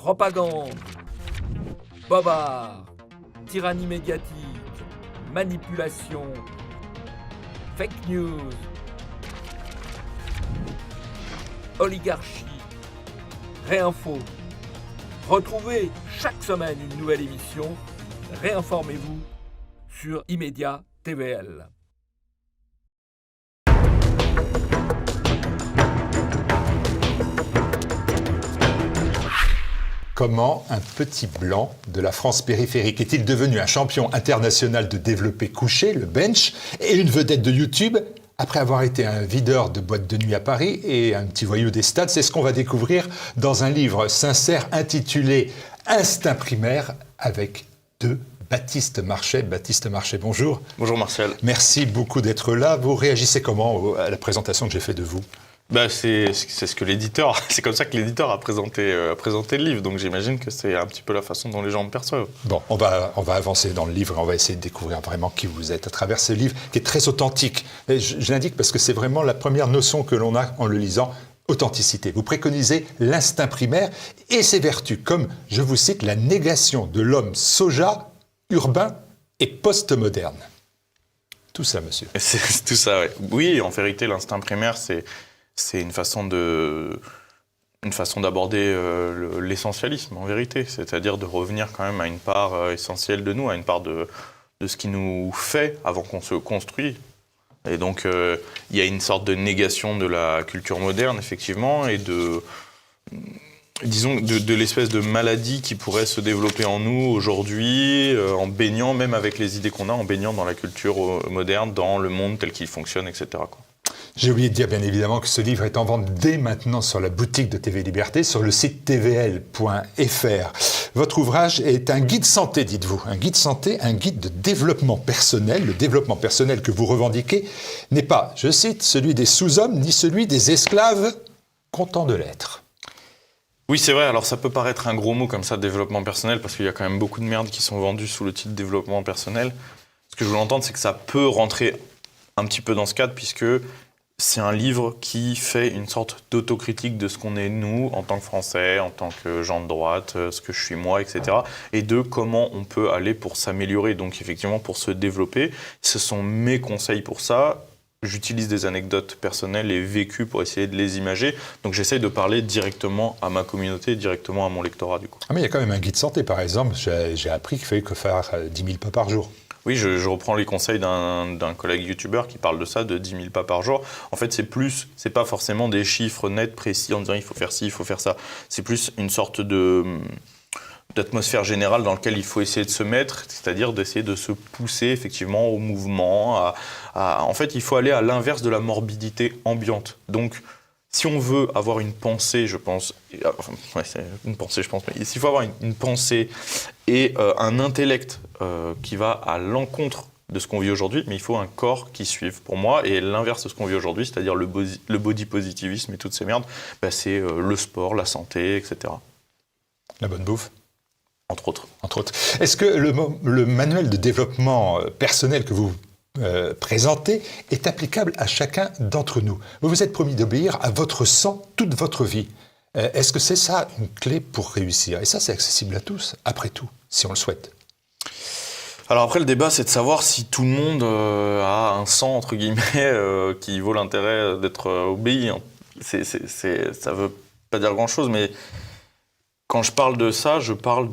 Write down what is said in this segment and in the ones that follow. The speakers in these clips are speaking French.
propagande, bobard, tyrannie médiatique, manipulation, fake news, oligarchie, réinfo. Retrouvez chaque semaine une nouvelle émission. Réinformez-vous sur Immédiat TVL. Comment un petit blanc de la France périphérique est-il devenu un champion international de développé couché, le bench, et une vedette de YouTube après avoir été un videur de boîte de nuit à Paris et un petit voyou des stades? C'est ce qu'on va découvrir dans un livre sincère intitulé « Instinct primaire » avec Baptiste Marchais. Baptiste Marchais, bonjour. Bonjour Martial. Merci beaucoup d'être là. Vous réagissez comment à la présentation que j'ai faite de vous ? C'est ce que l'éditeur, c'est comme ça que l'éditeur a présenté le livre, donc j'imagine que c'est un petit peu la façon dont les gens me perçoivent. Bon, on va avancer dans le livre et on va essayer de découvrir vraiment qui vous êtes à travers ce livre qui est très authentique. Et je l'indique parce que c'est vraiment la première notion que l'on a en le lisant, authenticité. Vous préconisez l'instinct primaire et ses vertus, comme, je vous cite, la négation de l'homme soja, urbain et post-moderne. Tout ça, monsieur. C'est tout ça, oui. Oui, en vérité, l'instinct primaire, c'est une façon d'aborder l'essentialisme, en vérité. C'est-à-dire de revenir quand même à une part essentielle de nous, à une part de ce qui nous fait avant qu'on se construit. Et donc, il y a une sorte de négation de la culture moderne, effectivement, et de l'espèce de maladie qui pourrait se développer en nous aujourd'hui, en baignant, même avec les idées qu'on a, en baignant dans la culture moderne, dans le monde tel qu'il fonctionne, etc., quoi. J'ai oublié de dire bien évidemment que ce livre est en vente dès maintenant sur la boutique de TV Liberté, sur le site tvl.fr. Votre ouvrage est un guide santé, dites-vous. Un guide santé, un guide de développement personnel. Le développement personnel que vous revendiquez n'est pas, je cite, celui des sous-hommes ni celui des esclaves contents de l'être. Oui, c'est vrai. Alors ça peut paraître un gros mot comme ça, développement personnel, parce qu'il y a quand même beaucoup de merde qui sont vendues sous le titre développement personnel. Ce que je voulais entendre, c'est que ça peut rentrer un petit peu dans ce cadre, puisque c'est un livre qui fait une sorte d'autocritique de ce qu'on est nous, en tant que Français, en tant que gens de droite, ce que je suis moi, etc. Et de comment on peut aller pour s'améliorer, donc effectivement pour se développer. Ce sont mes conseils pour ça. J'utilise des anecdotes personnelles et vécues pour essayer de les imager. Donc j'essaye de parler directement à ma communauté, directement à mon lectorat du coup. Ah mais il y a quand même un guide santé par exemple. J'ai appris qu'il fallait que faire 10 000 pas par jour. Oui, je reprends les conseils d'un collègue youtubeur qui parle de ça, de 10 000 pas par jour. En fait, c'est pas forcément des chiffres nets, précis, en disant il faut faire ci, il faut faire ça. C'est plus une sorte d'atmosphère générale dans laquelle il faut essayer de se mettre, c'est-à-dire d'essayer de se pousser effectivement au mouvement. En fait, il faut aller à l'inverse de la morbidité ambiante. Donc, si on veut avoir une pensée, je pense, c'est une pensée, je pense, mais s'il faut avoir une pensée et un intellect qui va à l'encontre de ce qu'on vit aujourd'hui, mais il faut un corps qui suive, pour moi, et l'inverse de ce qu'on vit aujourd'hui, c'est-à-dire le body positivisme et toutes ces merdes, c'est le sport, la santé, etc. La bonne bouffe. Entre autres. Est-ce que le manuel de développement personnel que vous présentez est applicable à chacun d'entre nous? Vous vous êtes promis d'obéir à votre sang toute votre vie. Est-ce que c'est ça une clé pour réussir? Et ça, c'est accessible à tous, après tout, si on le souhaite. Alors après, le débat, c'est de savoir si tout le monde a un sang, entre guillemets, qui vaut l'intérêt d'être obéi. Ça veut pas dire grand-chose, mais quand je parle de ça, je parle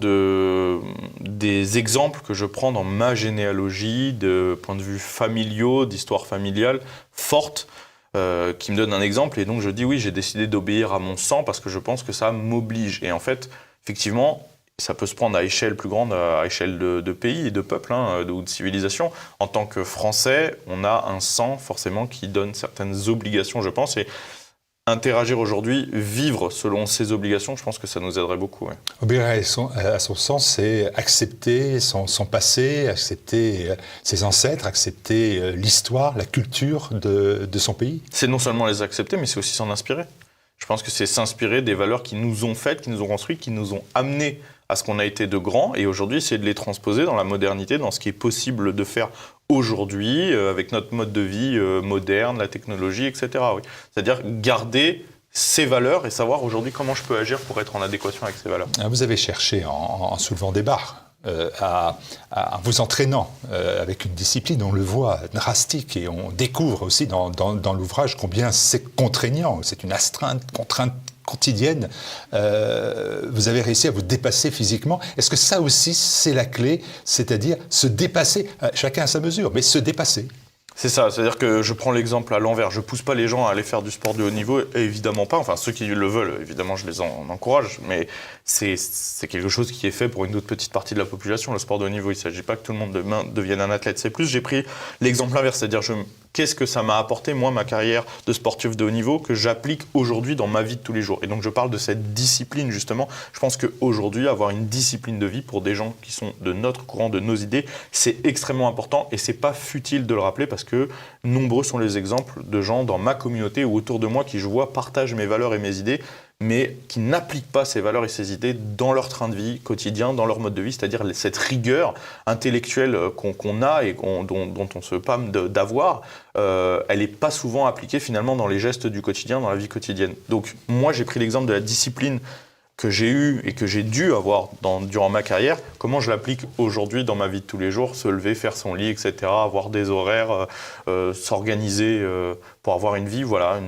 des exemples que je prends dans ma généalogie, de points de vue familiaux, d'histoire familiale forte, qui me donne un exemple. Et donc je dis oui, j'ai décidé d'obéir à mon sang parce que je pense que ça m'oblige. Et en fait, effectivement, ça peut se prendre à échelle plus grande, à échelle de pays et de peuples, ou de civilisation. En tant que Français, on a un sang forcément qui donne certaines obligations, je pense. Et interagir aujourd'hui, vivre selon ses obligations, je pense que ça nous aiderait beaucoup. Ouais. Obéir à son sens, c'est accepter son passé, accepter ses ancêtres, accepter l'histoire, la culture de son pays. C'est non seulement les accepter, mais c'est aussi s'en inspirer. Je pense que c'est s'inspirer des valeurs qui nous ont faites, qui nous ont construit, qui nous ont amenés à ce qu'on a été de grand, et aujourd'hui, c'est de les transposer dans la modernité, dans ce qui est possible de faire aujourd'hui, avec notre mode de vie moderne, la technologie, etc. Oui. C'est-à-dire garder ces valeurs et savoir aujourd'hui comment je peux agir pour être en adéquation avec ces valeurs. Vous avez cherché, en soulevant des barres, en vous entraînant avec une discipline, on le voit, drastique, et on découvre aussi dans l'ouvrage combien c'est contraignant, c'est une contrainte quotidienne. Vous avez réussi à vous dépasser physiquement. Est-ce que ça aussi, c'est la clé, c'est-à-dire se dépasser, chacun à sa mesure, mais se dépasser? C'est ça, c'est-à-dire que je prends l'exemple à l'envers. Je pousse pas les gens à aller faire du sport de haut niveau, évidemment pas. Enfin, ceux qui le veulent, évidemment, je les en encourage. Mais c'est quelque chose qui est fait pour une autre petite partie de la population, le sport de haut niveau. Il ne s'agit pas que tout le monde demain devienne un athlète. C'est plus, j'ai pris l'exemple inverse, c'est-à-dire qu'est-ce que ça m'a apporté, moi, ma carrière de sportif de haut niveau, que j'applique aujourd'hui dans ma vie de tous les jours. Et donc, je parle de cette discipline, justement. Je pense qu'aujourd'hui, avoir une discipline de vie pour des gens qui sont de notre courant, de nos idées, c'est extrêmement important. Et c'est pas futile de le rappeler parce que nombreux sont les exemples de gens dans ma communauté ou autour de moi qui, je vois, partagent mes valeurs et mes idées, mais qui n'appliquent pas ces valeurs et ces idées dans leur train de vie quotidien, dans leur mode de vie, c'est-à-dire cette rigueur intellectuelle qu'on a et dont on se pâme d'avoir, elle n'est pas souvent appliquée finalement dans les gestes du quotidien, dans la vie quotidienne. Donc moi, j'ai pris l'exemple de la discipline que j'ai eu et que j'ai dû avoir durant ma carrière, comment je l'applique aujourd'hui dans ma vie de tous les jours, se lever, faire son lit, etc., avoir des horaires, s'organiser pour avoir une vie, voilà,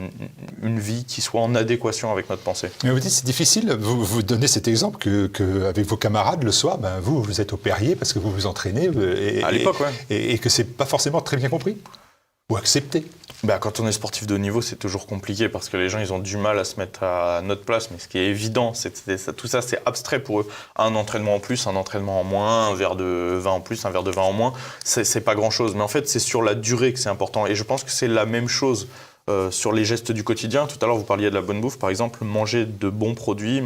une vie qui soit en adéquation avec notre pensée. Mais vous dites c'est difficile, vous donnez cet exemple que avec vos camarades le soir, vous êtes au Perrier parce que vous vous entraînez à l'époque, ouais. et que c'est pas forcément très bien compris ou accepté. Quand on est sportif de haut niveau, c'est toujours compliqué parce que les gens, ils ont du mal à se mettre à notre place. Mais ce qui est évident, tout ça, c'est abstrait pour eux. Un entraînement en plus, un entraînement en moins, un verre de vin en plus, un verre de vin en moins, c'est pas grand-chose. Mais en fait, c'est sur la durée que c'est important. Et je pense que c'est la même chose sur les gestes du quotidien. Tout à l'heure, vous parliez de la bonne bouffe. Par exemple, manger de bons produits,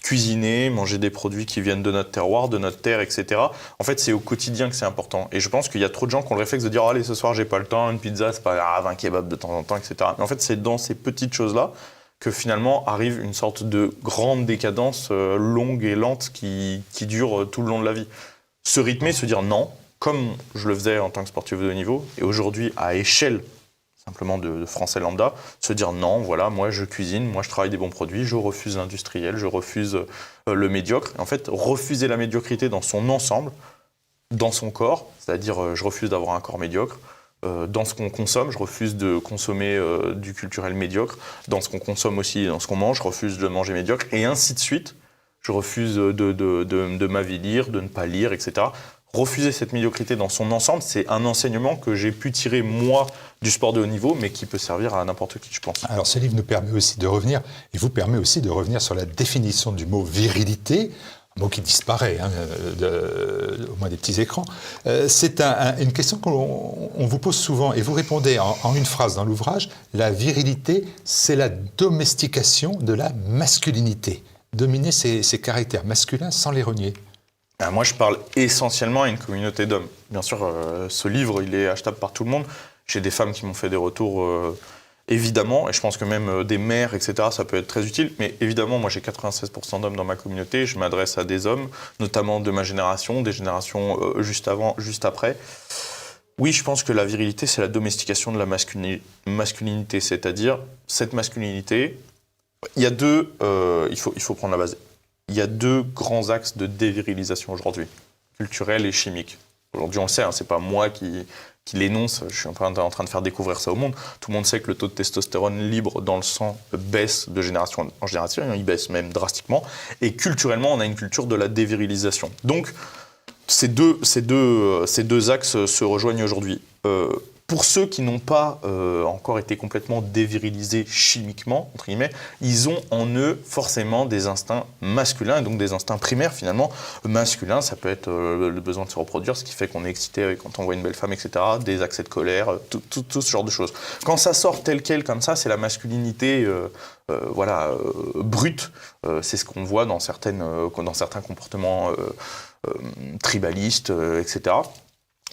cuisiner, manger des produits qui viennent de notre terroir, de notre terre, etc. En fait, c'est au quotidien que c'est important. Et je pense qu'il y a trop de gens qui ont le réflexe de dire « Allez, ce soir, j'ai pas le temps, une pizza, c'est pas grave, un kebab de temps en temps, etc. » Mais en fait, c'est dans ces petites choses-là que finalement arrive une sorte de grande décadence longue et lente qui dure tout le long de la vie. Se rythmer, se dire non, comme je le faisais en tant que sportif de haut niveau, et aujourd'hui à échelle simplement de français lambda, se dire non, voilà, moi je cuisine, moi je travaille des bons produits, je refuse l'industriel, je refuse le médiocre. Et en fait, refuser la médiocrité dans son ensemble, dans son corps, c'est-à-dire je refuse d'avoir un corps médiocre, dans ce qu'on consomme, je refuse de consommer du culturel médiocre, dans ce qu'on consomme aussi, dans ce qu'on mange, je refuse de manger médiocre, et ainsi de suite. Je refuse de m'avilir, de ne pas lire, etc. Refuser cette médiocrité dans son ensemble, c'est un enseignement que j'ai pu tirer, moi, du sport de haut niveau, mais qui peut servir à n'importe qui, je pense. Alors, ce livre nous permet aussi de revenir, et vous permet aussi de revenir sur la définition du mot virilité, un mot qui disparaît, au moins des petits écrans. C'est une question qu'on vous pose souvent, et vous répondez en une phrase dans l'ouvrage, la virilité, c'est la domestication de la masculinité. Dominer ses caractères masculins sans les renier. Moi, je parle essentiellement à une communauté d'hommes. Bien sûr, ce livre, il est achetable par tout le monde. J'ai des femmes qui m'ont fait des retours, évidemment, et je pense que même des mères, etc., ça peut être très utile. Mais évidemment, moi, j'ai 96% d'hommes dans ma communauté. Je m'adresse à des hommes, notamment de ma génération, des générations juste avant, juste après. Oui, je pense que la virilité, c'est la domestication de la masculinité. C'est-à-dire, cette masculinité, il y a deux... il faut prendre la base. Il y a deux grands axes de dévirilisation aujourd'hui, culturel et chimique. Aujourd'hui, on le sait, c'est pas moi qui l'énonce, je suis en train de faire découvrir ça au monde. Tout le monde sait que le taux de testostérone libre dans le sang baisse de génération en génération, il baisse même drastiquement. Et culturellement, on a une culture de la dévirilisation. Donc, ces deux axes se rejoignent aujourd'hui. Pour ceux qui n'ont pas encore été complètement dévirilisés chimiquement, entre guillemets, ils ont en eux forcément des instincts masculins, et donc des instincts primaires finalement. Masculins, ça peut être le besoin de se reproduire, ce qui fait qu'on est excité quand on voit une belle femme, etc., des accès de colère, tout ce genre de choses. Quand ça sort tel quel comme ça, c'est la masculinité brute. C'est ce qu'on voit dans certains comportements tribalistes, etc.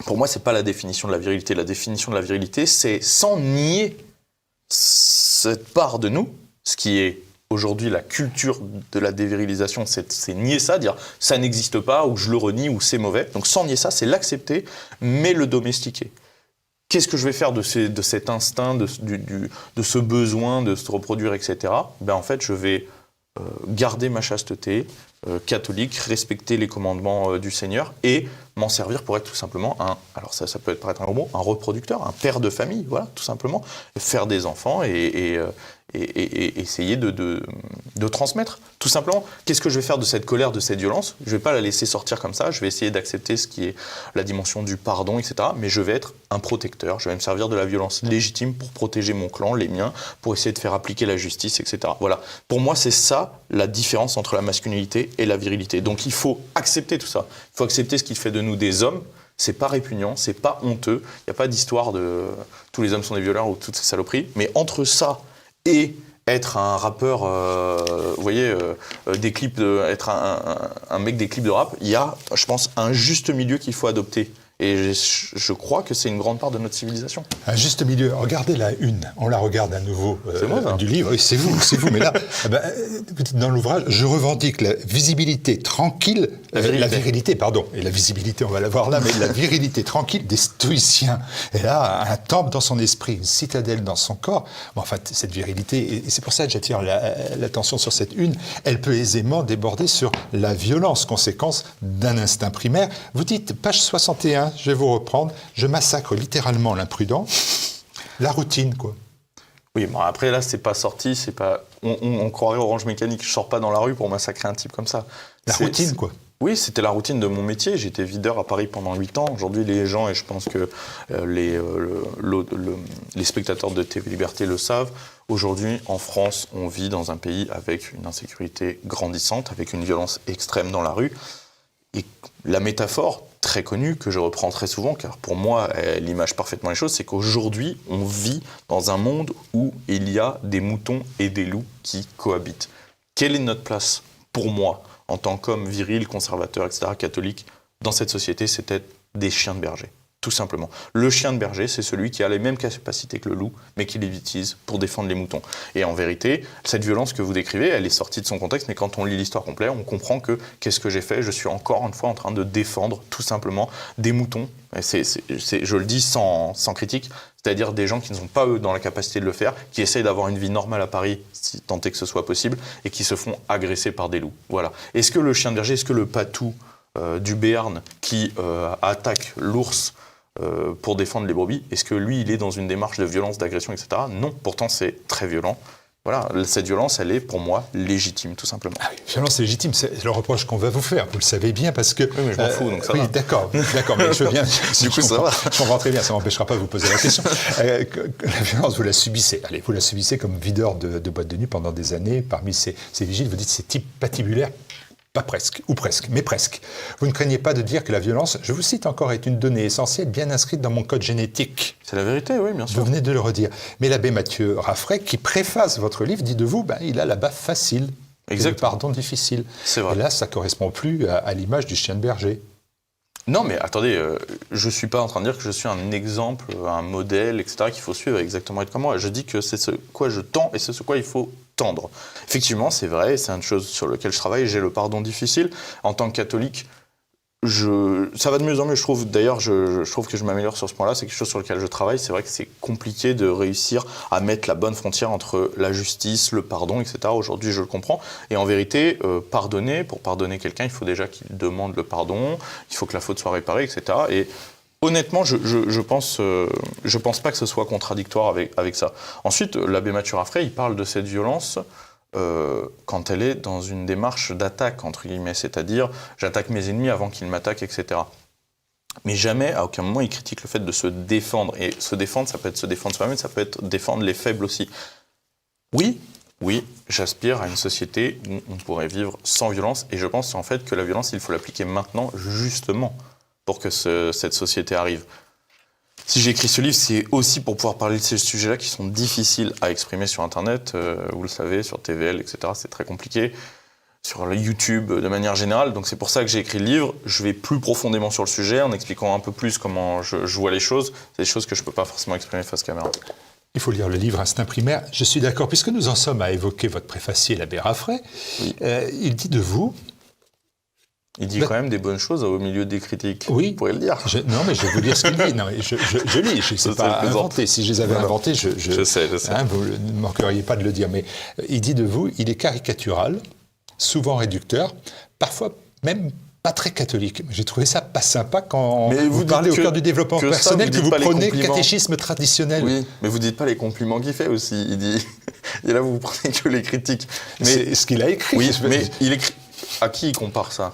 Pour moi, ce n'est pas la définition de la virilité. La définition de la virilité, c'est sans nier cette part de nous, ce qui est aujourd'hui la culture de la dévirilisation, c'est nier ça, dire ça n'existe pas, ou je le renie, ou c'est mauvais. Donc sans nier ça, c'est l'accepter, mais le domestiquer. Qu'est-ce que je vais faire de cet instinct, de ce besoin de se reproduire, etc. En fait, je vais garder ma chasteté catholique, respecter les commandements du Seigneur et m'en servir pour être tout simplement alors ça peut paraître un gros mot, un reproducteur, un père de famille, voilà, tout simplement. Faire des enfants et essayer de transmettre, tout simplement. Qu'est-ce que je vais faire de cette colère, de cette violence ? Je ne vais pas la laisser sortir comme ça, je vais essayer d'accepter ce qui est la dimension du pardon, etc. Mais je vais être un protecteur, je vais me servir de la violence légitime pour protéger mon clan, les miens, pour essayer de faire appliquer la justice, etc. Voilà. Pour moi, c'est ça la différence entre la masculinité et la virilité. Donc il faut accepter tout ça. Il faut accepter ce qui fait de nous des hommes. C'est pas répugnant, c'est pas honteux. Il n'y a pas d'histoire de tous les hommes sont des violeurs ou toutes ces saloperies. Mais entre ça et être un rappeur, vous voyez, être un mec des clips de rap, il y a, je pense, un juste milieu qu'il faut adopter. Et je crois que c'est une grande part de notre civilisation. Un juste milieu. Regardez la une. On la regarde à nouveau du livre. Oui, c'est vous. Mais là, vous dites dans l'ouvrage, je revendique la visibilité tranquille, la virilité, pardon. Et la visibilité, on va la voir là, mais la virilité tranquille des stoïciens. Et là, un temple dans son esprit, une citadelle dans son corps. Bon, enfin, cette virilité, et c'est pour ça que j'attire l'attention sur cette une, elle peut aisément déborder sur la violence, conséquence d'un instinct primaire. Vous dites, page 61, je vais vous reprendre, je massacre littéralement l'imprudent, la routine, quoi. Oui, bon, après là, c'est pas sorti, c'est pas... On croirait Orange Mécanique, je sors pas dans la rue pour massacrer un type comme ça. La routine, quoi. Oui, c'était la routine de mon métier. J'étais videur à Paris pendant 8 ans. Aujourd'hui, les gens, et je pense que les spectateurs de TV Liberté le savent, aujourd'hui, en France, on vit dans un pays avec une insécurité grandissante, avec une violence extrême dans la rue. Et la métaphore très connue, que je reprends très souvent, car pour moi, elle image parfaitement les choses, c'est qu'aujourd'hui, on vit dans un monde où il y a des moutons et des loups qui cohabitent. Quelle est notre place, pour moi, en tant qu'homme viril, conservateur, etc., catholique, dans cette société? C'est être des chiens de berger, tout simplement. Le chien de berger, c'est celui qui a les mêmes capacités que le loup, mais qui les utilise pour défendre les moutons. Et en vérité, cette violence que vous décrivez, elle est sortie de son contexte, mais quand on lit l'histoire complète, on comprend que, qu'est-ce que j'ai fait? Je suis encore une fois en train de défendre, tout simplement, des moutons. Et je le dis sans critique, c'est-à-dire des gens qui ne sont pas, eux, dans la capacité de le faire, qui essayent d'avoir une vie normale à Paris, si tant est que ce soit possible, et qui se font agresser par des loups. Voilà. Est-ce que le chien de berger, est-ce que le patou du Béarn qui attaque l'ours pour défendre les brebis, est-ce que lui, il est dans une démarche de violence, d'agression, etc. Non, pourtant c'est très violent. Voilà, cette violence, elle est pour moi légitime, tout simplement. Ah oui, violence légitime, c'est le reproche qu'on va vous faire, vous le savez bien, parce que... Oui, mais je m'en fous, donc ça va. Oui, d'accord, mais je veux bien... Du coup, ça va. Je comprends très bien, ça ne m'empêchera pas de vous poser la question. La violence, vous la subissez. Allez, vous la subissez comme videur de boîte de nuit pendant des années. Parmi ces vigiles, vous dites ces types patibulaires. Pas presque, ou presque, mais presque. Vous ne craignez pas de dire que la violence, je vous cite encore, est une donnée essentielle bien inscrite dans mon code génétique. C'est la vérité, oui, bien sûr. Vous venez de le redire. Mais l'abbé Mathieu Raffray, qui préface votre livre, dit de vous, il a la baffe facile, le pardon difficile. C'est vrai. Et là, ça ne correspond plus à l'image du chien de berger. Non, mais attendez, je ne suis pas en train de dire que je suis un exemple, un modèle, etc., qu'il faut suivre exactement être comme moi. Je dis que c'est ce quoi je tends et c'est ce quoi il faut tendre. Effectivement, c'est vrai, c'est une chose sur laquelle je travaille, j'ai le pardon difficile. En tant que catholique, ça va de mieux en mieux, je trouve. D'ailleurs, je trouve que je m'améliore sur ce point-là, c'est quelque chose sur lequel je travaille. C'est vrai que c'est compliqué de réussir à mettre la bonne frontière entre la justice, le pardon, etc. Aujourd'hui, je le comprends. Et en vérité, pour pardonner quelqu'un, il faut déjà qu'il demande le pardon, il faut que la faute soit réparée, etc. Et honnêtement, je pense pas que ce soit contradictoire avec ça. Ensuite, l'abbé Mathieu Raffray, il parle de cette violence quand elle est dans une démarche d'attaque, entre guillemets, c'est-à-dire j'attaque mes ennemis avant qu'ils m'attaquent, etc. Mais jamais, à aucun moment, il critique le fait de se défendre. Et se défendre, ça peut être se défendre soi-même, ça peut être défendre les faibles aussi. Oui, j'aspire à une société où on pourrait vivre sans violence, et je pense en fait que la violence, il faut l'appliquer maintenant, justement, pour que cette société arrive. Si j'écris ce livre, c'est aussi pour pouvoir parler de ces sujets-là qui sont difficiles à exprimer sur Internet, vous le savez, sur TVL, etc. C'est très compliqué, sur le YouTube de manière générale. Donc c'est pour ça que j'ai écrit le livre. Je vais plus profondément sur le sujet, en expliquant un peu plus comment je vois les choses. C'est des choses que je ne peux pas forcément exprimer face caméra. Il faut lire le livre Instinct primaire. Je suis d'accord, puisque nous en sommes à évoquer votre préfacier, l'abbé Raffray. Oui. Il dit de vous... Il dit quand même des bonnes choses au milieu des critiques. Oui. Vous pourrez le dire. Non, mais je vais vous dire ce qu'il dit. Non, mais je lis, je ne sais pas inventer. Si je les avais inventés, Je sais. Vous ne manqueriez pas de le dire. Mais il dit de vous, il est caricatural, souvent réducteur, parfois même pas très catholique. J'ai trouvé ça pas sympa quand vous parlez au cœur du développement personnel, que vous prenez le catéchisme traditionnel. Oui, mais vous dites pas les compliments qu'il fait aussi. Il dit, et là vous prenez que les critiques. Mais c'est ce qu'il a écrit. Oui, mais il écrit. À qui il compare ça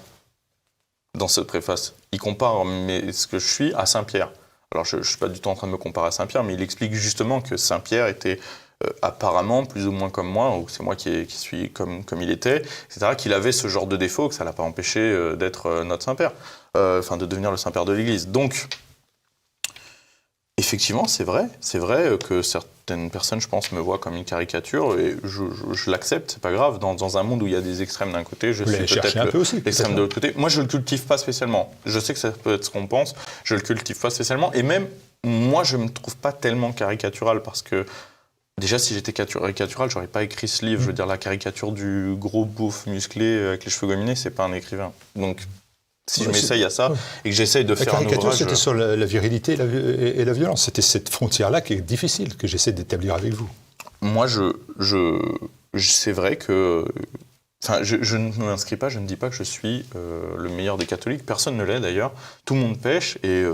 dans cette préface? Il compare ce que je suis à Saint-Pierre. Alors je ne suis pas du tout en train de me comparer à Saint-Pierre, mais il explique justement que Saint-Pierre était apparemment plus ou moins comme moi, ou c'est moi qui suis comme il était, etc., qu'il avait ce genre de défaut, que ça ne l'a pas empêché d'être notre Saint-Père, de devenir le Saint-Père de l'Église. Donc, effectivement, c'est vrai que certaines personnes, je pense, me voient comme une caricature, et je l'accepte, c'est pas grave. Dans un monde où il y a des extrêmes d'un côté, je suis peut-être l'extrême de l'autre côté. Moi, je le cultive pas spécialement. Je sais que ça peut être ce qu'on pense, je le cultive pas spécialement, et même, moi, je me trouve pas tellement caricatural, parce que déjà, si j'étais caricatural, j'aurais pas écrit ce livre. Je veux dire, la caricature du gros beauf musclé avec les cheveux gominés, c'est pas un écrivain. Donc, si je m'essaye à ça et que j'essaye de faire un ouvrage... La caricature, c'était sur la virilité et la violence. C'était cette frontière-là qui est difficile, que j'essaie d'établir avec vous. Moi, c'est vrai que... Enfin, je ne m'inscris pas, je ne dis pas que je suis le meilleur des catholiques. Personne ne l'est, d'ailleurs. Tout le monde pêche et...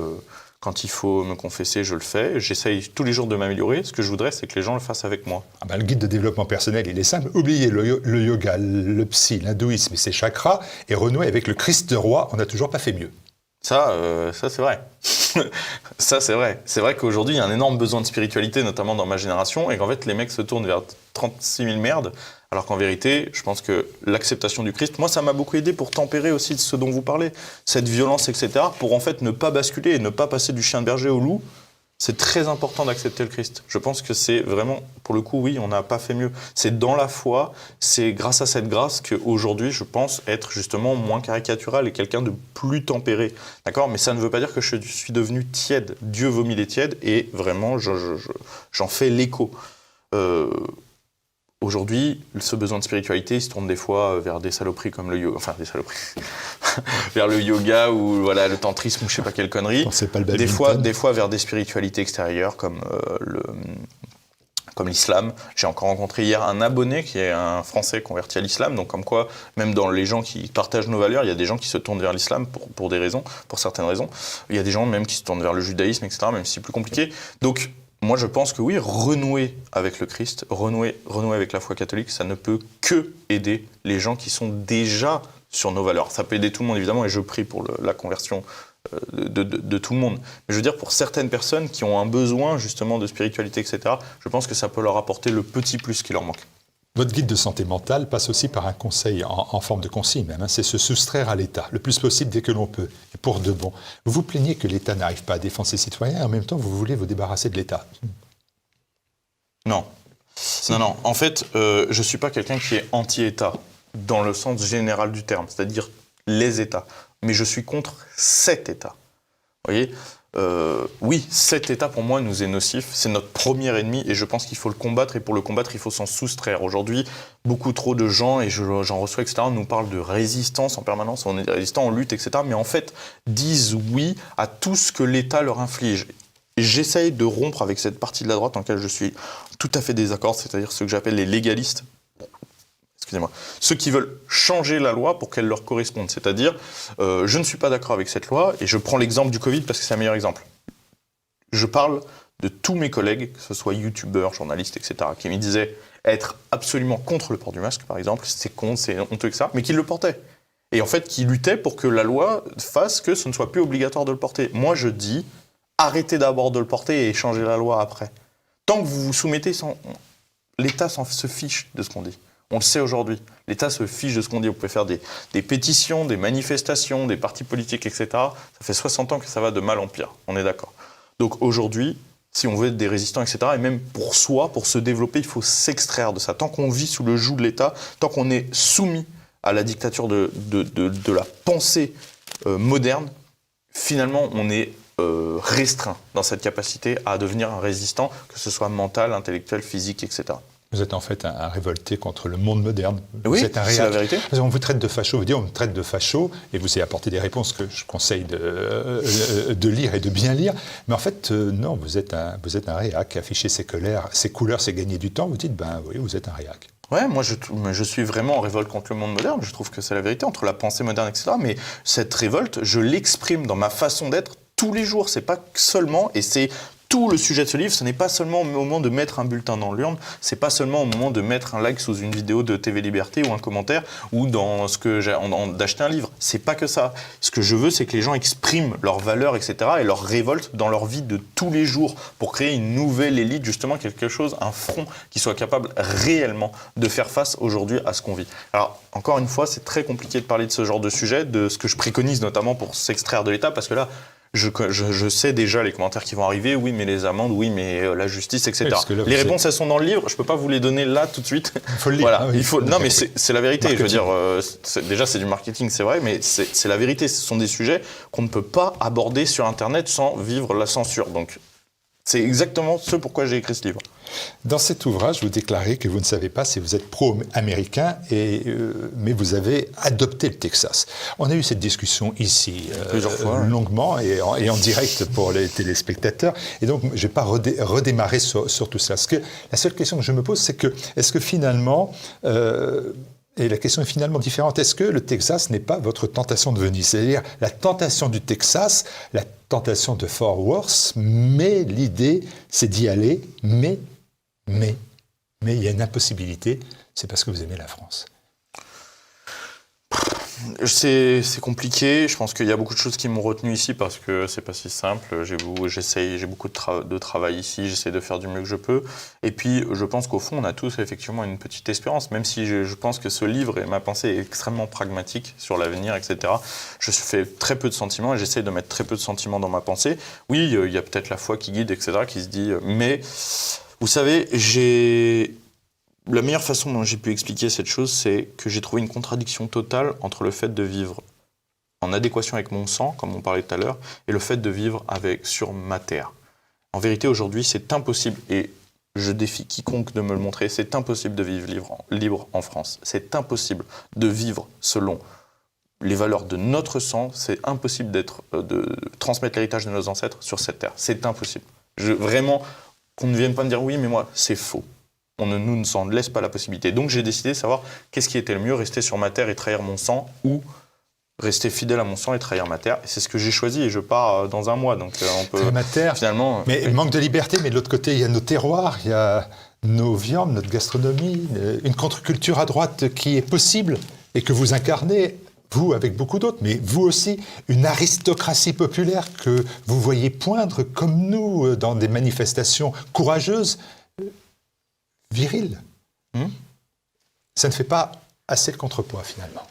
Quand il faut me confesser, je le fais. J'essaye tous les jours de m'améliorer. Ce que je voudrais, c'est que les gens le fassent avec moi. Le guide de développement personnel, il est simple. Oubliez le yoga, le psy, l'hindouisme et ses chakras et renouer avec le Christ roi. On n'a toujours pas fait mieux. Ça c'est vrai. Ça, c'est vrai. C'est vrai qu'aujourd'hui, il y a un énorme besoin de spiritualité, notamment dans ma génération, et qu'en fait, les mecs se tournent vers 36 000 merdes, alors qu'en vérité, je pense que l'acceptation du Christ, moi, ça m'a beaucoup aidé pour tempérer aussi de ce dont vous parlez, cette violence, etc., pour en fait ne pas basculer et ne pas passer du chien de berger au loup. C'est très important d'accepter le Christ. Je pense que c'est vraiment, pour le coup, oui, on n'a pas fait mieux. C'est dans la foi, c'est grâce à cette grâce qu'aujourd'hui, je pense être justement moins caricatural et quelqu'un de plus tempéré. D'accord ? Mais ça ne veut pas dire que je suis devenu tiède. Dieu vomit les tièdes et vraiment, j'en fais l'écho. Aujourd'hui, ce besoin de spiritualité, il se tourne des fois vers des saloperies comme le yoga, vers le yoga ou voilà, le tantrisme ou je sais pas quelle connerie. C'est pas le des fois vers des spiritualités extérieures comme l'islam. J'ai encore rencontré hier un abonné qui est un Français converti à l'islam, donc comme quoi, même dans les gens qui partagent nos valeurs, il y a des gens qui se tournent vers l'islam pour des raisons, pour certaines raisons. Il y a des gens même qui se tournent vers le judaïsme, etc., même si c'est plus compliqué. Donc, moi, je pense que oui, renouer avec le Christ, renouer avec la foi catholique, ça ne peut que aider les gens qui sont déjà sur nos valeurs. Ça peut aider tout le monde, évidemment, et je prie pour la conversion de tout le monde. Mais je veux dire, pour certaines personnes qui ont un besoin, justement, de spiritualité, etc., je pense que ça peut leur apporter le petit plus qui leur manque. Votre guide de santé mentale passe aussi par un conseil en forme de consigne même, c'est se soustraire à l'État le plus possible dès que l'on peut, et pour de bon. Vous vous plaignez que l'État n'arrive pas à défendre ses citoyens et en même temps vous voulez vous débarrasser de l'État. Non. En fait, je ne suis pas quelqu'un qui est anti-État, dans le sens général du terme, c'est-à-dire les États. Mais je suis contre cet État. Vous voyez ? Oui, cet État, pour moi, nous est nocif. C'est notre premier ennemi et je pense qu'il faut le combattre. Et pour le combattre, il faut s'en soustraire. Aujourd'hui, beaucoup trop de gens, et j'en reçois, etc., nous parlent de résistance en permanence. On est des résistants, on lutte, etc. Mais en fait, disent oui à tout ce que l'État leur inflige. Et j'essaye de rompre avec cette partie de la droite en laquelle je suis tout à fait désaccord, c'est-à-dire ceux que j'appelle les légalistes. Excusez-moi, ceux qui veulent changer la loi pour qu'elle leur corresponde. C'est-à-dire, je ne suis pas d'accord avec cette loi, et je prends l'exemple du Covid parce que c'est un meilleur exemple. Je parle de tous mes collègues, que ce soit youtubeurs, journalistes, etc., qui me disaient être absolument contre le port du masque, par exemple, c'est con, c'est honteux, etc., mais qui le portaient. Et en fait, qui luttaient pour que la loi fasse que ce ne soit plus obligatoire de le porter. Moi, je dis, arrêtez d'abord de le porter et changez la loi après. Tant que vous vous soumettez, l'État se fiche de ce qu'on dit. On le sait aujourd'hui. L'État se fiche de ce qu'on dit. Vous pouvez faire des pétitions, des manifestations, des partis politiques, etc. Ça fait 60 ans que ça va de mal en pire. On est d'accord. Donc aujourd'hui, si on veut être des résistants, etc., et même pour soi, pour se développer, il faut s'extraire de ça. Tant qu'on vit sous le joug de l'État, tant qu'on est soumis à la dictature de la pensée moderne, finalement, on est restreint dans cette capacité à devenir un résistant, que ce soit mental, intellectuel, physique, etc. Vous êtes en fait un révolté contre le monde moderne. Oui, vous êtes un c'est la vérité. On vous traite de facho, on me traite de facho, et vous avez apporté des réponses que je conseille de lire et de bien lire. Mais en fait, non, vous êtes un réac. Afficher ses couleurs, c'est gagner du temps. Vous dites, oui, vous êtes un réac. Ouais, moi je suis vraiment en révolte contre le monde moderne, je trouve que c'est la vérité, entre la pensée moderne, etc. Mais cette révolte, je l'exprime dans ma façon d'être tous les jours, c'est pas seulement, et c'est tout le sujet de ce livre, ce n'est pas seulement au moment de mettre un bulletin dans l'urne, c'est pas seulement au moment de mettre un like sous une vidéo de TV Liberté ou un commentaire ou dans ce que d'acheter un livre. C'est pas que ça. Ce que je veux, c'est que les gens expriment leurs valeurs, etc. et leur révolte dans leur vie de tous les jours pour créer une nouvelle élite, justement quelque chose, un front qui soit capable réellement de faire face aujourd'hui à ce qu'on vit. Alors, encore une fois, c'est très compliqué de parler de ce genre de sujet, de ce que je préconise notamment pour s'extraire de l'État, parce que là, je sais déjà les commentaires qui vont arriver, oui mais les amendes, oui mais la justice, etc. Oui, les réponses elles sont dans le livre, je peux pas vous les donner là tout de suite. Il faut le lire. Voilà, ah oui, non mais c'est la vérité, marketing. je veux dire, déjà c'est du marketing c'est vrai, mais c'est la vérité, ce sont des sujets qu'on ne peut pas aborder sur internet sans vivre la censure, donc c'est exactement ce pourquoi j'ai écrit ce livre. Dans cet ouvrage, vous déclarez que vous ne savez pas si vous êtes pro-américain, mais vous avez adopté le Texas. On a eu cette discussion ici Plusieurs fois, longuement et en direct pour les téléspectateurs. Et donc, je ne vais pas redémarrer sur tout ça. La seule question que je me pose, c'est que, est-ce que finalement... et la question est finalement différente. Est-ce que le Texas n'est pas votre tentation de Venise? C'est-à-dire la tentation du Texas, la tentation de Fort Worth, mais l'idée, c'est d'y aller, mais il y a une impossibilité, c'est parce que vous aimez la France. C'est compliqué, je pense qu'il y a beaucoup de choses qui m'ont retenu ici parce que c'est pas si simple, j'ai beaucoup de travail ici, j'essaie de faire du mieux que je peux, et puis je pense qu'au fond on a tous effectivement une petite espérance, même si je pense que ce livre et ma pensée est extrêmement pragmatique sur l'avenir, etc. Je fais très peu de sentiments et j'essaie de mettre très peu de sentiments dans ma pensée. Oui, il y a peut-être la foi qui guide, etc., qui se dit, mais vous savez, la meilleure façon dont j'ai pu expliquer cette chose, c'est que j'ai trouvé une contradiction totale entre le fait de vivre en adéquation avec mon sang, comme on parlait tout à l'heure, et le fait de vivre sur ma terre. En vérité, aujourd'hui, c'est impossible, et je défie quiconque de me le montrer, c'est impossible de vivre libre en France. C'est impossible de vivre selon les valeurs de notre sang, c'est impossible de transmettre l'héritage de nos ancêtres sur cette terre. C'est impossible. Vraiment, qu'on ne vienne pas me dire oui, mais moi, c'est faux. On ne nous en laisse pas la possibilité. Donc j'ai décidé de savoir qu'est-ce qui était le mieux, rester sur ma terre et trahir mon sang, ou rester fidèle à mon sang et trahir ma terre. Et c'est ce que j'ai choisi et je pars dans un mois. Donc on peut ma terre, finalement... Mais il manque de liberté, mais de l'autre côté, il y a nos terroirs, il y a nos viandes, notre gastronomie, une contre-culture à droite qui est possible et que vous incarnez, vous avec beaucoup d'autres, mais vous aussi, une aristocratie populaire que vous voyez poindre comme nous dans des manifestations courageuses, viriles. Ça ne fait pas assez de contrepoids finalement.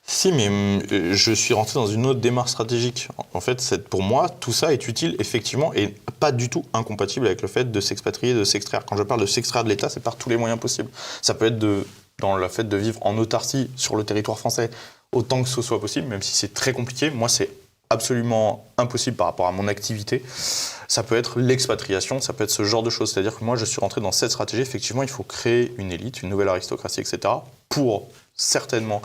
Si, mais je suis rentré dans une autre démarche stratégique. En fait, pour moi, tout ça est utile, effectivement, et pas du tout incompatible avec le fait de s'expatrier, de s'extraire. Quand je parle de s'extraire de l'État, c'est par tous les moyens possibles. Ça peut être dans le fait de vivre en autarcie sur le territoire français, autant que ce soit possible, même si c'est très compliqué. Moi, c'est absolument impossible par rapport à mon activité. Ça peut être l'expatriation, ça peut être ce genre de choses. C'est-à-dire que moi, je suis rentré dans cette stratégie. Effectivement, il faut créer une élite, une nouvelle aristocratie, etc. pour certainement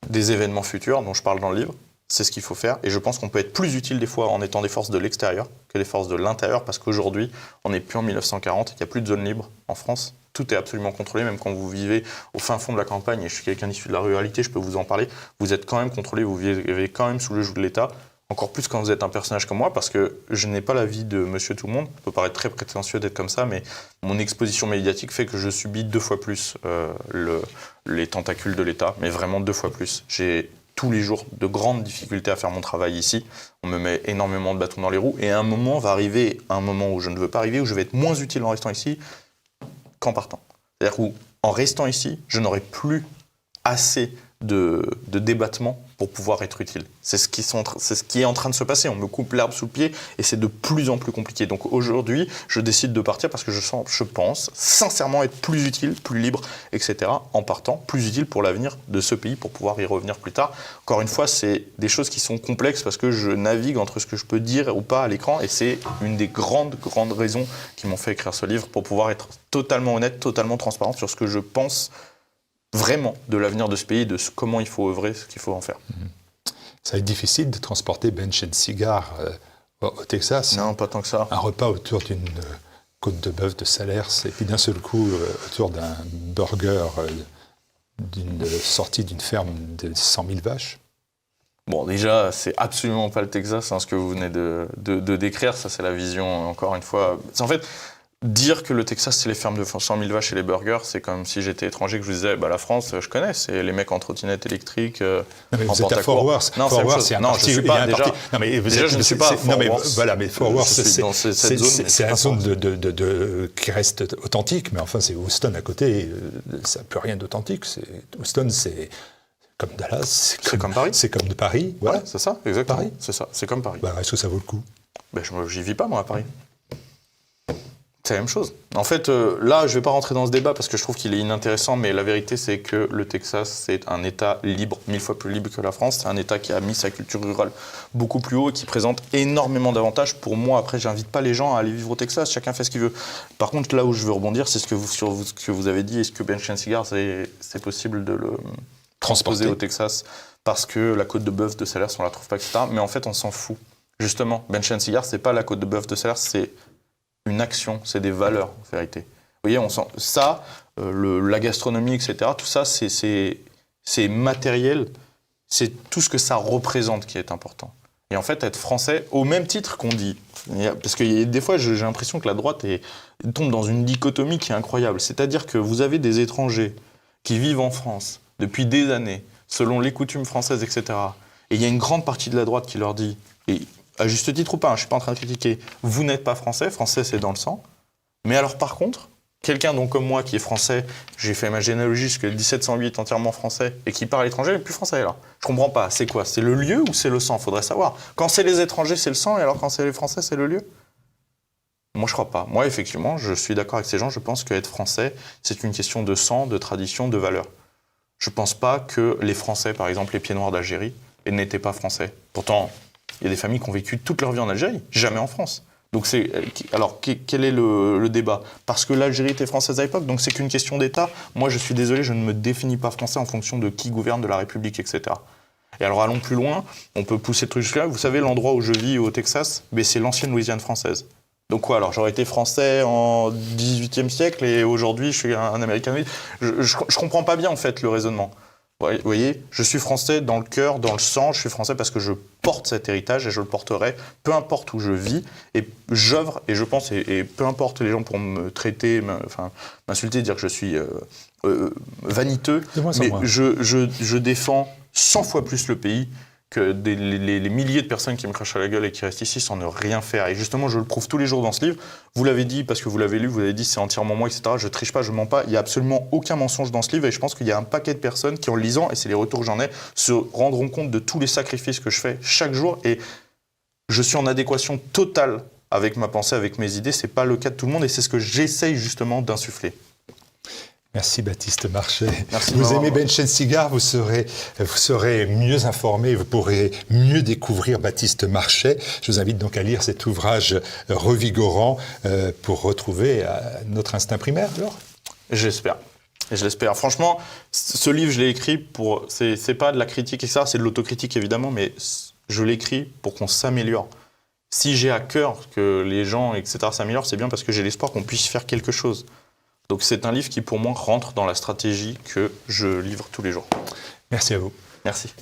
des événements futurs dont je parle dans le livre. C'est ce qu'il faut faire. Et je pense qu'on peut être plus utile des fois en étant des forces de l'extérieur que des forces de l'intérieur, parce qu'aujourd'hui, on n'est plus en 1940, il n'y a plus de zone libre en France. Tout est absolument contrôlé, même quand vous vivez au fin fond de la campagne, et je suis quelqu'un issu de la ruralité, je peux vous en parler, vous êtes quand même contrôlé, vous vivez quand même sous le joug de l'État, encore plus quand vous êtes un personnage comme moi, parce que je n'ai pas la vie de monsieur tout le monde, ça peut paraître très prétentieux d'être comme ça, mais mon exposition médiatique fait que je subis 2 fois plus les tentacules de l'État, mais vraiment 2 fois plus. J'ai tous les jours de grandes difficultés à faire mon travail ici, on me met énormément de bâtons dans les roues, et un moment va arriver, un moment où je ne veux pas arriver, où je vais être moins utile en restant ici qu'en partant. C'est-à-dire qu'en restant ici, je n'aurai plus assez de débattement pour pouvoir être utile. C'est ce qui est en train de se passer. On me coupe l'herbe sous le pied et c'est de plus en plus compliqué. Donc aujourd'hui, je décide de partir parce que je pense sincèrement être plus utile, plus libre, etc. en partant, plus utile pour l'avenir de ce pays pour pouvoir y revenir plus tard. Encore une fois, c'est des choses qui sont complexes parce que je navigue entre ce que je peux dire ou pas à l'écran et c'est une des grandes raisons qui m'ont fait écrire ce livre pour pouvoir être totalement honnête, totalement transparent sur ce que je pense vraiment de l'avenir de ce pays, de comment il faut œuvrer, ce qu'il faut en faire. Ça va être difficile de transporter Bench & Cigar au Texas. Non, pas tant que ça. Un repas autour d'une côte de bœuf de Salers et puis d'un seul coup autour d'un burger sorti d'une ferme de 100 000 vaches. Bon, déjà, c'est absolument pas le Texas, ce que vous venez de décrire. Ça, c'est la vision, encore une fois. En fait, dire que le Texas, c'est les fermes de 100 000 vaches et les burgers, c'est comme si j'étais étranger, que je vous disais, la France, je connais, c'est les mecs en trottinette électrique, non, mais en vous êtes à Fort Worth. Non, Fort Worth, c'est un non, parti. Je suis pas, déjà, non, mais vous déjà, êtes, je ne suis pas à Fort Worth. Voilà, mais Fort Worth, c'est un zone qui reste authentique, mais enfin, c'est Houston à côté, ça n'a plus rien d'authentique. Houston, c'est comme Dallas, c'est comme Paris. C'est comme de Paris. Voilà, ouais, c'est ça, exactement. Paris. C'est ça, c'est comme Paris. Est-ce que ça vaut le coup? J'y vis pas, moi, à Paris. C'est la même chose. En fait, là, je ne vais pas rentrer dans ce débat parce que je trouve qu'il est inintéressant, mais la vérité, c'est que le Texas, c'est un État libre, 1000 fois plus libre que la France. C'est un État qui a mis sa culture rurale beaucoup plus haut et qui présente énormément d'avantages. Pour moi, après, j'invite pas les gens à aller vivre au Texas, chacun fait ce qu'il veut. Par contre, là où je veux rebondir, c'est sur ce que vous avez dit. Est-ce que Bench & Cigar, c'est possible de le transposer au Texas parce que la côte de bœuf de Salers, on la trouve pas, etc. Mais en fait, on s'en fout. Justement, Bench & Cigar, c'est pas la côte de bœuf de Salers, c'est une action, c'est des valeurs, en vérité. Vous voyez, on sent ça, la gastronomie, etc., tout ça, c'est matériel, c'est tout ce que ça représente qui est important. Et en fait, être français, au même titre qu'on dit, parce que des fois, j'ai l'impression que la droite tombe dans une dichotomie qui est incroyable. C'est-à-dire que vous avez des étrangers qui vivent en France depuis des années, selon les coutumes françaises, etc., et il y a une grande partie de la droite qui leur dit, et à juste titre ou pas, je ne suis pas en train de critiquer, vous n'êtes pas français c'est dans le sang. Mais alors par contre, quelqu'un donc comme moi qui est français, j'ai fait ma généalogie jusqu'à 1708 entièrement français, et qui parle étranger, il n'est plus français là. Je comprends pas, c'est quoi? C'est le lieu ou c'est le sang? Faudrait savoir. Quand c'est les étrangers, c'est le sang, et alors quand c'est les français, c'est le lieu? Moi je crois pas. Moi effectivement, je suis d'accord avec ces gens, je pense qu'être français, c'est une question de sang, de tradition, de valeur. Je pense pas que les Français, par exemple les Pieds Noirs d'Algérie, n'étaient pas français. Pourtant, il y a des familles qui ont vécu toute leur vie en Algérie, jamais en France. Donc alors, quel est le débat? Parce que l'Algérie était française à l'époque, donc c'est qu'une question d'État. Moi, je suis désolé, je ne me définis pas français en fonction de qui gouverne de la République, etc. Et alors, allons plus loin, on peut pousser le truc jusque-là. Vous savez, l'endroit où je vis au Texas, c'est l'ancienne Louisiane française. Donc quoi, alors j'aurais été français en 18e siècle et aujourd'hui, je suis un Américain. Je comprends pas bien, en fait, le raisonnement. Vous voyez, je suis français dans le cœur, dans le sang, je suis français parce que je porte cet héritage et je le porterai, peu importe où je vis, et j'œuvre, et je pense, et peu importe les gens pour me traiter, m'insulter, dire que je suis vaniteux, mais je défends 100 fois plus le pays que les milliers de personnes qui me crachent à la gueule et qui restent ici sans ne rien faire. Et justement, je le prouve tous les jours dans ce livre. Vous l'avez dit, parce que vous l'avez lu, vous avez dit c'est entièrement moi, etc. Je triche pas, je mens pas. Il n'y a absolument aucun mensonge dans ce livre. Et je pense qu'il y a un paquet de personnes qui, en le lisant, et c'est les retours que j'en ai, se rendront compte de tous les sacrifices que je fais chaque jour. Et je suis en adéquation totale avec ma pensée, avec mes idées. C'est pas le cas de tout le monde et c'est ce que j'essaye justement d'insuffler. Merci Baptiste Marchais. Merci vous aimez Bench & Cigar, vous serez mieux informé, vous pourrez mieux découvrir Baptiste Marchais. Je vous invite donc à lire cet ouvrage revigorant pour retrouver notre instinct primaire, alors. J'espère. Et je l'espère. Franchement, ce livre, je l'ai écrit pour... C'est pas de la critique, etc. C'est de l'autocritique, évidemment, mais je l'écris pour qu'on s'améliore. Si j'ai à cœur que les gens, etc., s'améliorent, c'est bien parce que j'ai l'espoir qu'on puisse faire quelque chose. Donc c'est un livre qui, pour moi, rentre dans la stratégie que je livre tous les jours. Merci à vous. Merci.